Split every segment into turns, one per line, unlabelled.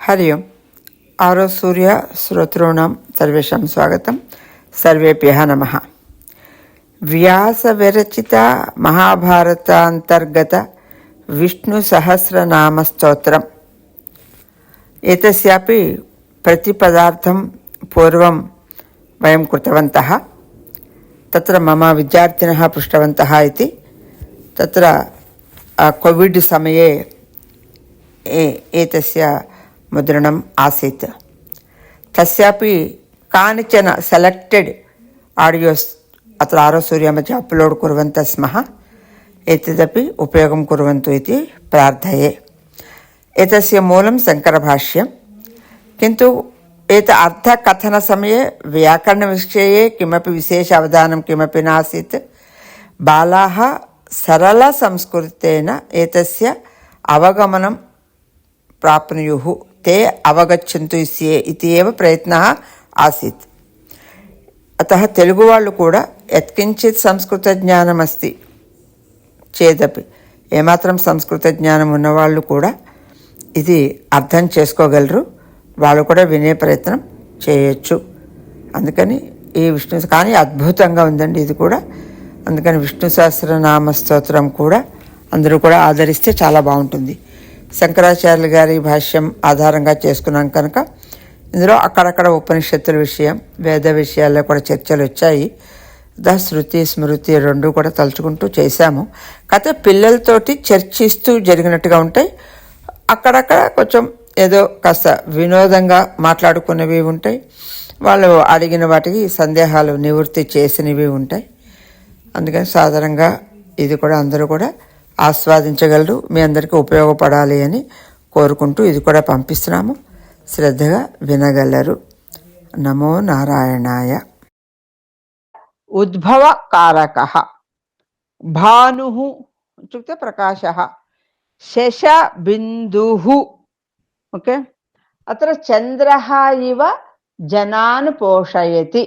हरि ओम्। आरो सूर्य श्रोतॄणां सर्वेषां स्वागतं। सर्वेभ्यः नमः। व्यासविरचिता महाभारतान्तर्गत विष्णुसहस्रनामस्तोत्रम्। एतस्यापि प्रतिपदार्थं पूर्वं वयं कृतवन्तः। तत्र मम विद्यार्थिनः पृष्टवन्तः इति। तत्र कोविड् समये एतस्य मुद्रणम् आसीत्। तस्यापि कानिचन सेलेक्टेड् आडियोस् अत्र आरोसूर्य मध्ये अप्लोड् कुर्वन्तः स्मः। एतदपि उपयोगं कुर्वन्तु इति प्रार्थये। एतस्य मूलं शङ्करभाष्यं, किन्तु अर्थकथनसमये व्याकरणविषये किमपि विशेष अवधानं किमपि नासीत्। बालाः सरलसंस्कृतेन एतस्य अवगमनं प्राप्नुयुः, ते अवगच्छन्तु इति एव प्रयत्नः आसीत्। अतः तेलुगु वाळ्ळु कूडा यत्किञ्चित् संस्कृतज्ञानमस्ति चेदपि ఏమాత్రం సంస్కృత జ్ఞానం ఉన్నవాళ్ళు కూడా ఇది అర్థం చేసుకోగలరు, వాళ్ళు కూడా వినే ప్రయత్నం చేయొచ్చు. అందుకని ఈ విష్ణు కానీ అద్భుతంగా ఉందండి ఇది కూడా. అందుకని విష్ణు సహస్రనామ స్తోత్రం కూడా అందరూ కూడా ఆదరిస్తే చాలా బాగుంటుంది. శంకరాచార్యుల గారి భాష్యం ఆధారంగా చేసుకున్నాం కనుక ఇందులో అక్కడక్కడ ఉపనిషత్తుల విషయం, వేద విషయాల్లో కూడా చర్చలు వచ్చాయి. శృతి స్మృతి రెండు కూడా తలుచుకుంటూ చేశాము. కాకపోతే పిల్లలతోటి చర్చిస్తూ జరిగినట్టుగా ఉంటాయి. అక్కడక్కడ కొంచెం ఏదో కాస్త వినోదంగా మాట్లాడుకున్నవి ఉంటాయి. వాళ్ళు అడిగిన వాటికి సందేహాలు నివృత్తి చేసినవి ఉంటాయి. అందుకని సాధారణంగా ఇది కూడా అందరూ కూడా ఆస్వాదించగలరు, మీ అందరికీ ఉపయోగపడాలి అని కోరుకుంటూ ఇది కూడా పంపిస్తున్నాము. శ్రద్ధగా వినగలరు. నమో నారాయణాయ. ఉద్భవ కారకః భానుః ఇత్యుక్తే ప్రకాశः, శశ బిందుః. ఓకే, అత్ర చంద్రः ఇవ జనాన్ పోషయతి.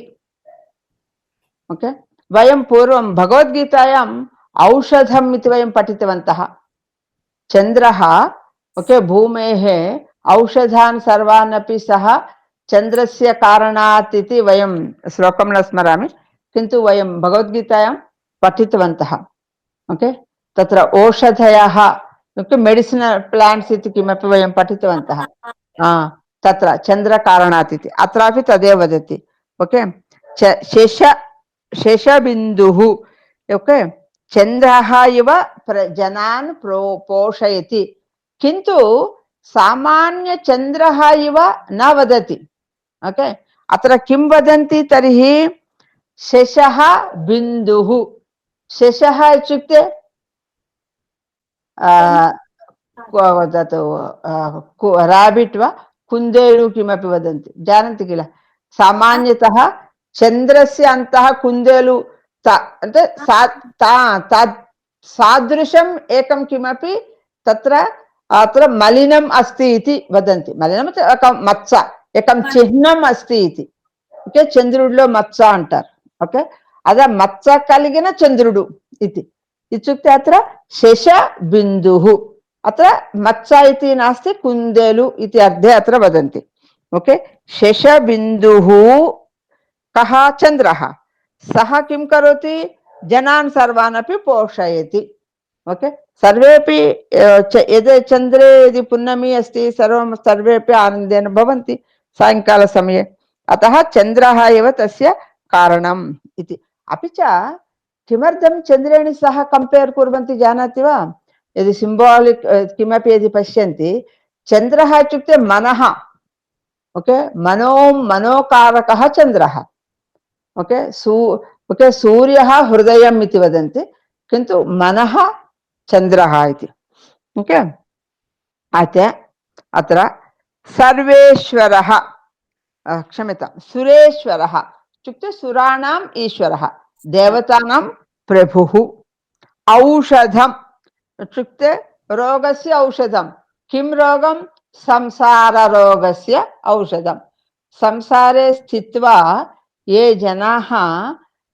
ఓకే, వయం పూర్వం భగవద్గీతాయాం ఔషధం ఇతి వయం పఠితవంతः. చంద్రः ఓకే భూమేః ఔషధాన్ సర్వాన్ అపి సహ చంద్రస్య కారణాత్ ఇతి వయం శ్లోకం న స్మరామి, किन्तु वयं भगवद्गीतायां पठितवन्तः. ओके, तत्र औषधयः मेडिसिनल् प्लांट्स् इति किमपि वयं पठितवन्तः. तत्र चन्द्रकारणात् इति अत्रापि तदेव वदति. ओके, शेषबिन्दुः ओके चन्द्रः इव जनान् पोषयति, किन्तु सामान्य चन्द्रः इव न वदति. ओके, अत्र किं वदन्ति तर्हि శశః బిందుః. శశః ఇత్యుక్తే राबिट् वा कुन्देणु किमपि वदन्ति, जानन्ति किल. सामान्यतः चन्द्रस्य अन्तः कुन्देलु सादृशम् एकं किमपि तत्र अत्र मलिनम् अस्ति इति वदन्ति. मलिनम् एकं मत्स, एकं चिह्नम् अस्ति इति. ओके, चन्द्रुडिलो मत्स अंटाరు. ఓకే, అదే మత్స కలిగిన చంద్రుడు ఇది. ఇత్యుక్తే అత్ర శశ బిందుః, అత్ర మత్స ఇతి నాస్తి కుందేలు ఇతి అర్థే అత్ర వదంతి. ఓకే, శశ బిందుః కః చంద్రః, సః కిం కరోతి జనాన్ సర్వాన్ అపి పోషయతి. ఓకే, సర్వేపి యదే చంద్రే యది పున్నమి అస్తి సర్వేపి ఆనందేన భవంతి సాయంకాల సమये. अतः चन्द्रः एव तस्य कारणम् इति. अपि च किमर्थं चन्द्रेण सह कंपेर् कुर्वन्ति जानाति वा? यदि सिम्बालिक् किमपि यदि पश्यन्ति, चन्द्रः इत्युक्ते मनः. ओके, मनोकारकः चन्द्रः. ओके, सूर्यः हृदयम् इति वदन्ति, किन्तु मनः चन्द्रः इति. ओके, अत्र सर्वेश्वरः, क्षम्यतां, सुरेश्वरः इत्युक्ते सुराणाम् ईश्वरः, देवतानां प्रभुः. औषधम् इत्युक्ते रोगस्य औषधं. किं रोगं? संसाररोगस्य औषधं. संसारे स्थित्वा ये जनाः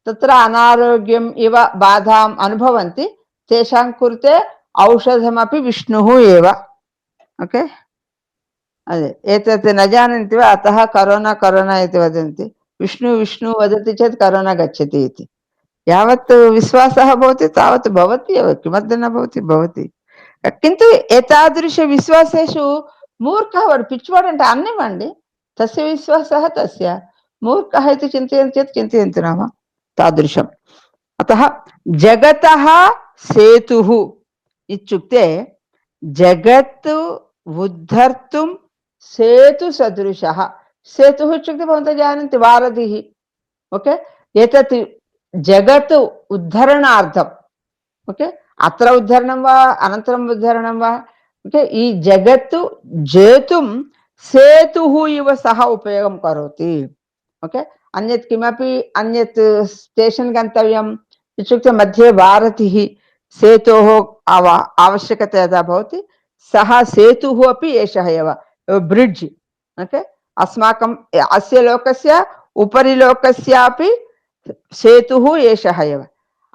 तत्र अनारोग्यम् इव बाधाम् अनुभवन्ति, तेषां कृते औषधमपि विष्णुः एव. ओके, अदे एतत् न जानन्ति वा अतः करोना करोना इति वदन्ति विष्णु विष्णु वदति चेत् करोना गच्छति इति यावत् विश्वासः भवति तावत् भवति एव किमर्थं न भवति भवति किन्तु एतादृशविश्वासेषु मूर्खः वाడు పిచ్చివాడు అంటే అన్నివ్వండి तस्य विश्वासः तस्य मूर्खः इति चिन्तयन्ति चेत् चिन्तयन्तु नाम तादृशम् अतः जगतः सेतुः इत्युक्ते जगत् उद्धर्तुं सेतुसदृशः सेतुः इत्युक्ते भवन्तः जानन्ति वारधिः ओके एतत् जगत् उद्धरणार्थम् ओके अत्र उद्धरणं वा अनन्तरम् उद्धरणं वा ओके ई जगत्तु जेतुं सेतुः इव सः उपयोगं करोति ओके अन्यत् किमपि अन्यत् स्टेशन् गन्तव्यम् इत्युक्ते मध्ये वारधिः सेतोः आवश्यकता यदा भवति सः सेतुः अपि एषः एव ब्रिड्ज् ओके अस्माकम् अस्य लोकस्य उपरि लोकस्यापि सेतुः एषः एव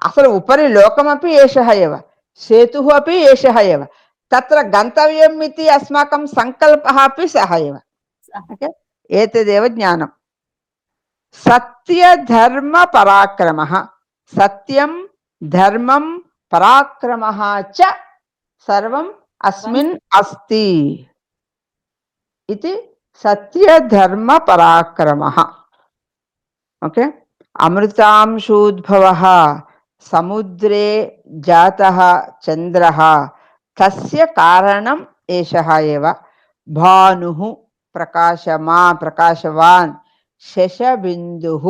असल उपरि लोकमपि एषः एव सेतुः अपि एषः एव तत्र गन्तव्यम् इति अस्माकं सङ्कल्पः अपि सः एव ओके एतदेव ज्ञानं सत्यधर्मपराक्रमः सत्यं धर्मं पराक्रमः च सर्वम् अस्मिन् अस्ति इति सत्यधर्मपराक्रमः ओके अमृतांशूद्भवः समुद्रे जातः चन्द्रः तस्य कारणम् एषः एव भानुः प्रकाशवान् शशबिन्दुः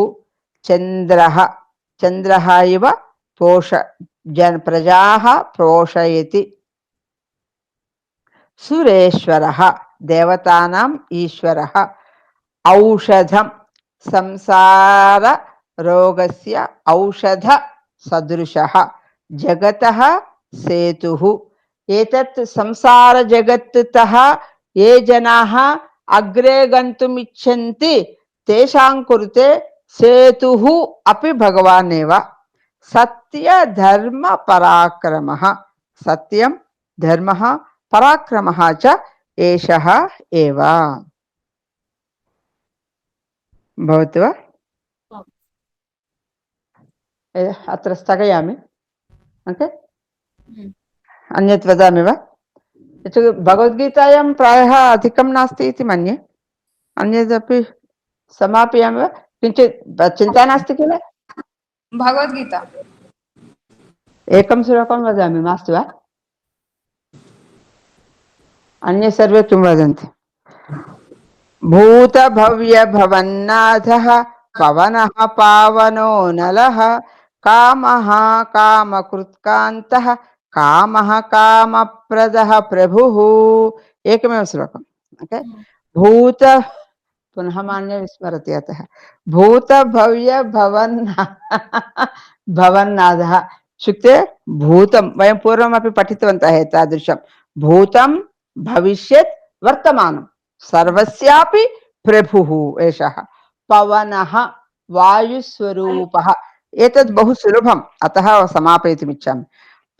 चन्द्रः चन्द्रः इव प्रजाः पोषयति सुरेश्वरः देवतानाम् ईश्वरः औषधं संसार रोगस्य औषध सदृशः जगतः सेतुः एतत् संसार जगत्तः ये जनाः अग्रे गन्तुम् इच्छन्ति तेषां कृते सेतुः अपि भगवान् एव सत्य धर्म पराक्रमः सत्यं धर्मः पराक्रमः च एषः एव भवति वा अत्र स्थगयामि ओके अन्यत् वदामि वा इत्युक्ते भगवद्गीतायां प्रायः अधिकं नास्ति इति मन्ये अन्यदपि समापयामि वा किञ्चित् चिन्ता नास्ति किल
भगवद्गीता
एकं श्लोकं वदामि मास्तु वा अन्ये सर्वे किं वदन्ति भूतभव्यभवन्नाथः पवनः पावनो नलः कामः कामकृत्कान्तः कामः कामप्रदः प्रभुः एकमेव श्लोकम् ओके भूत पुनः मान्य विस्मरति अतः भवन्नाथः इत्युक्ते भूतं वयं पूर्वमपि पठितवन्तः एतादृशं भूतं भविष्यत् वर्तमानं सर्वस्यापि प्रभुः एषः पवनः वायुस्वरूपः एतद् बहु सुलभम् अतः समापयितुम् इच्छामि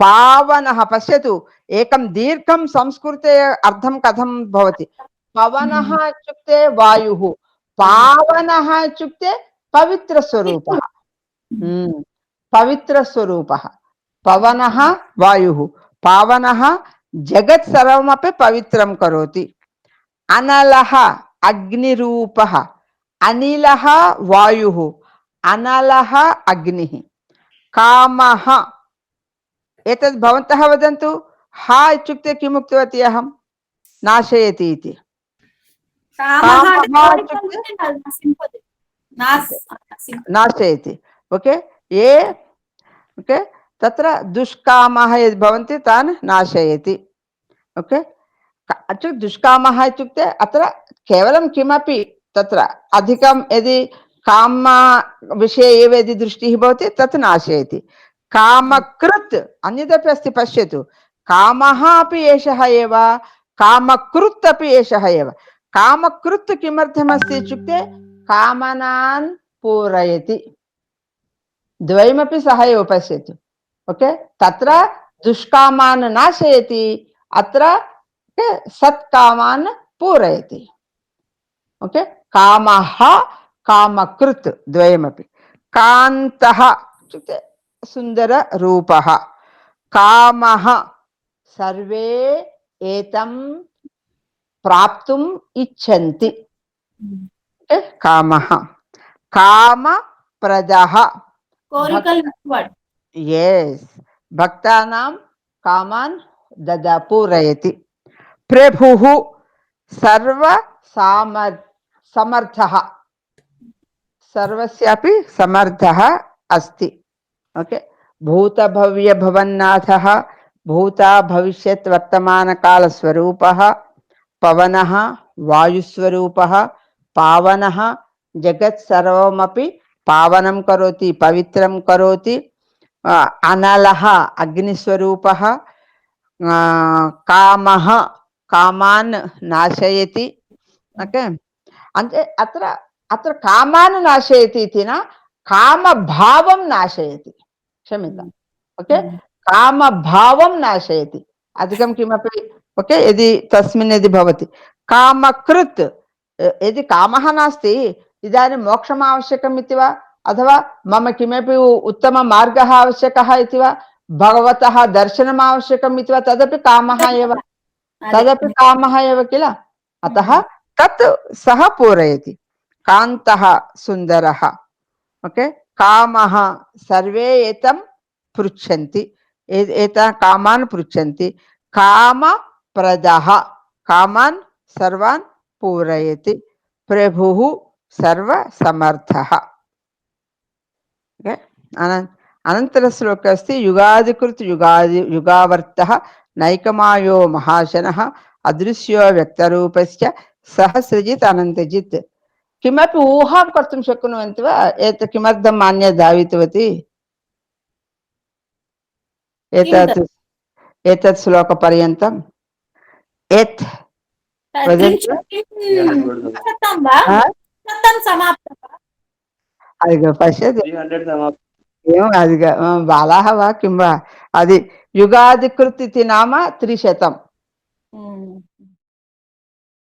पावनः पश्यतु एकं दीर्घं संस्कृते अर्थं कथं भवति पवनः इत्युक्ते वायुः पावनः इत्युक्ते पवित्रस्वरूपः पवित्रस्वरूपः पवनः वायुः पावनः जगत् सर्वमपि पवित्रं करोति अनलः अग्निरूपः अनिलः वायुः अनलः अग्निः कामः एतद् भवन्तः वदन्तु हा इत्युक्ते किम् उक्तवती अहं नाशयति इति नाशयति ओके ये ओके तत्र दुष्कामाः यद् भवन्ति तान् नाशयति ओके दुष्कामः इत्युक्ते अत्र केवलं किमपि तत्र अधिकं यदि काम विषये एव यदि दृष्टिः भवति तत् नाशयति कामकृत् अन्यदपि अस्ति पश्यतु कामः अपि एषः एव कामकृत् अपि एषः एव कामकृत् किमर्थमस्ति इत्युक्ते कामनान् पूरयति द्वयमपि सह एव पश्यतु ओके तत्र दुष्कामान् नाशयति अत्र सत्कामान् पूरयति. ओके, कामः कामकृत् द्वयमपि. कान्तः इत्युक्ते सुन्दररूपः. कामः सर्वे एतं प्राप्तुम् इच्छन्ति. कामः. कामप्रदः यस् भक्तानां कामान् पूरयति. प्रभुः समर्थः, सर्वस्यापि समर्थः अस्ति. ओके, भूतभव्य भवन्नाथः भूता भविष्यत् वर्तमानकालस्वरूपः पवनः वायुस्वरूपः पावनः जगत् सर्वमपि पावनं करोति पवित्रं करोति. अनलः अग्निस्वरूपः. कामः कामान् नाशयति. ओके, అంటే అత్ర అత్ర కామాన్ నాశయతి इति न कामभावं नाशयति. क्षम्यताम्. ओके, कामभावं नाशयति अधिकं किमपि. ओके, यदि तस्मिन् यदि भवति कामकृत्, यदि कामः नास्ति इदानीं मोक्षम् आवश्यकम् इति वा अथवा मम किमपि उत्तममार्गः आवश्यकः इति वा भगवतः दर्शनम् आवश्यकम् इति वा तदपि कामः एव, तदपि कामः एव किल. अतः तत् सः पूरयति. कान्तः सुन्दरः. ओके, कामः सर्वे एतं पृच्छन्ति, एतान् कामान् पृच्छन्ति. कामप्रदः कामान् सर्वान् पूरयति. प्रभुः सर्वसमर्थः. ओके, अनन्तरश्लोकः अस्ति युगादिकृत् युगावर्तः नैकमायो महाशनः अदृश्यो व्यक्तरूपश्च सहस्रजित् अनन्तजित्. किमपि ऊहां कर्तुं शक्नुवन्ति वा एतत् किमर्थं मान्य धावितवती एतत् श्लोकपर्यन्तम् एत् पश्यतु बालाः वा किं वा. అది युगादिकृत् इति नाम 300.